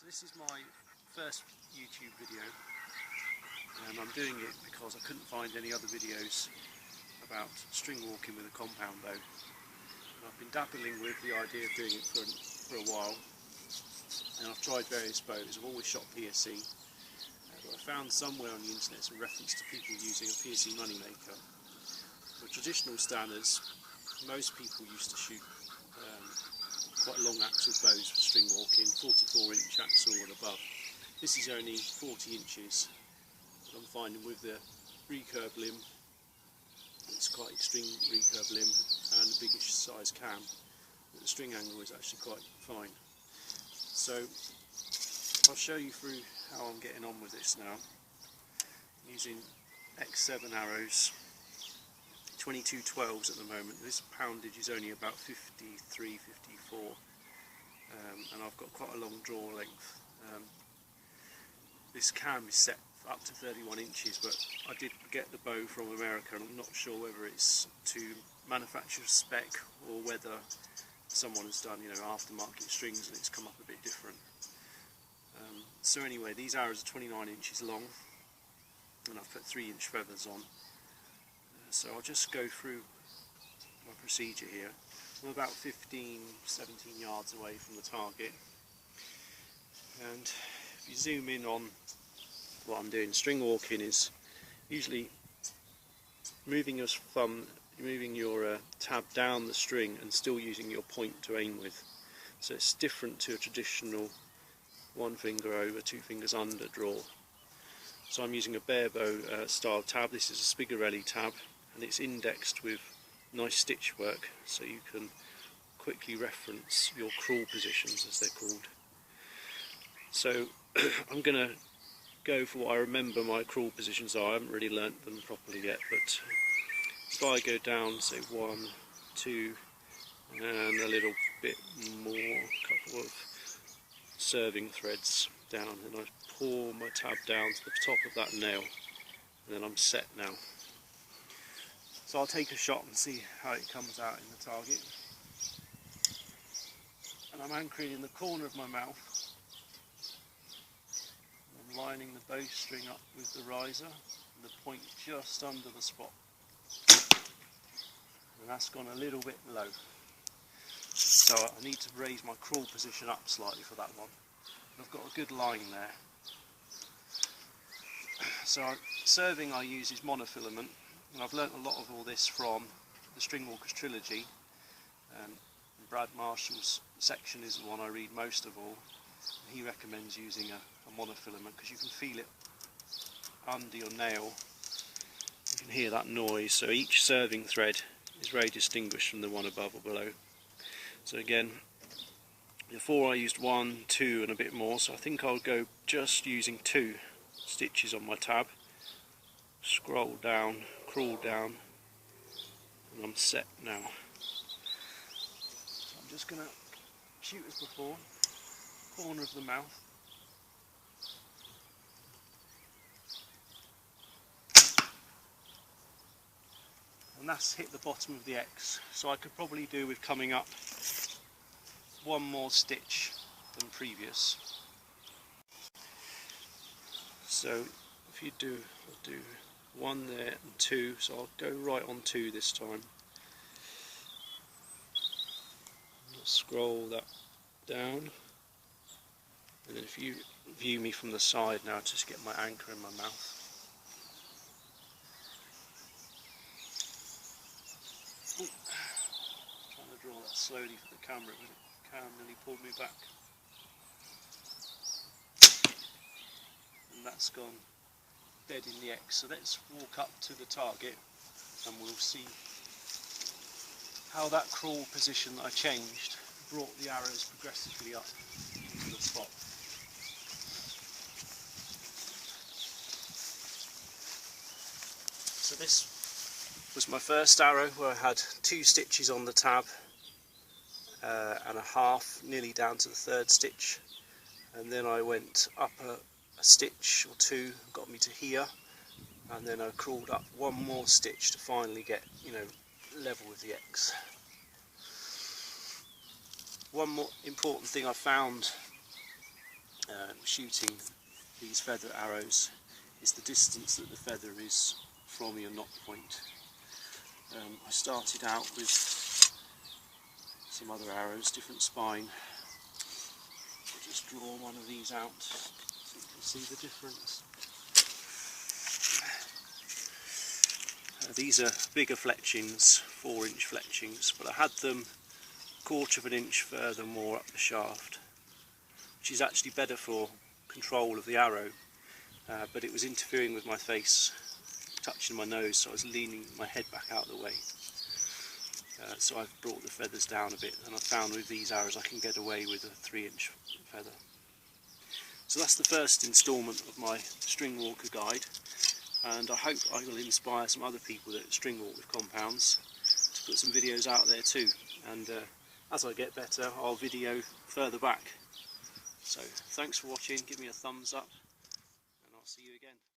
So this is my first YouTube video, and I'm doing it because I couldn't find any other videos about string walking with a compound bow. And I've been dabbling with the idea of doing it for a while, and I've tried various bows. I've always shot PSE, but I found somewhere on the internet some reference to people using a PSE MoneyMaker. For traditional standards, most people used to shoot quite long axle bows for string walking, 44-inch axle and above. This is only 40 inches, but I'm finding with the recurve limb, it's quite extreme recurve limb and the biggish size cam, the string angle is actually quite fine. So I'll show you through how I'm getting on with this now, using X7 arrows, 22 12s at the moment. This poundage is only about 53, 54, and I've got quite a long draw length. This cam is set up to 31 inches, but I did get the bow from America, and I'm not sure whether it's to manufacturer's spec or whether someone has done, aftermarket strings and it's come up a bit different. So anyway, these arrows are 29 inches long, and I've put 3-inch feathers on. So I'll just go through my procedure here. I'm about 15, 17 yards away from the target, and if you zoom in on what I'm doing, string walking is usually moving your thumb, moving your tab down the string and still using your point to aim with. So it's different to a traditional one finger over, two fingers under draw. So I'm using a bare bow style tab. This is a Spigarelli tab, and it's indexed with nice stitch work, so you can quickly reference your crawl positions, as they're called. So I'm going to go for what I remember my crawl positions are. I haven't really learnt them properly yet, but if I go down, say 1, 2 and a little bit more, a couple of serving threads down, and I pour my tab down to the top of that nail, and then I'm set now. So I'll take a shot and see how it comes out in the target. And I'm anchoring in the corner of my mouth. I'm lining the bowstring up with the riser, and the point just under the spot. And that's gone a little bit low. So I need to raise my crawl position up slightly for that one. And I've got a good line there. So serving I use is monofilament. And I've learnt a lot of all this from the Stringwalkers trilogy, and Brad Marshall's section is the one I read most of all. And he recommends using a monofilament because you can feel it under your nail. You can hear that noise, so each serving thread is very distinguished from the one above or below. So again, before I used 1, 2 and a bit more, so I think I'll go just using 2 stitches on my tab. Scroll down, crawl down, and I'm set now. So I'm just going to shoot as before, corner of the mouth. And that's hit the bottom of the X, so I could probably do with coming up 1 more stitch than previous. So if you do, I'll do 1 there and 2, so I'll go right on 2 this time. I'll scroll that down, and then if you view me from the side now, just get my anchor in my mouth. Ooh. Trying to draw that slowly for the camera, but the camera nearly pulled me back. And that's gone dead in the X. So let's walk up to the target and we'll see how that crawl position that I changed brought the arrows progressively up to the spot. So this was my first arrow where I had 2 stitches on the tab and a half, nearly down to the 3rd stitch, and then I went up a stitch or 2, got me to here, and then I crawled up 1 more stitch to finally get, level with the X. One more important thing I found shooting these feather arrows is the distance that the feather is from your knock point. I started out with some other arrows, different spine. I'll just draw one of these out so you can see the difference. These are bigger fletchings, 4-inch fletchings, but I had them 1/4 of an inch further more up the shaft, which is actually better for control of the arrow, but it was interfering with my face, touching my nose, so I was leaning my head back out of the way. So I've brought the feathers down a bit, and I found with these arrows I can get away with a 3-inch feather. So that's the first instalment of my string walker guide, and I hope I will inspire some other people that string walk with compounds to put some videos out there too, and as I get better I'll video further back. So thanks for watching, give me a thumbs up and I'll see you again.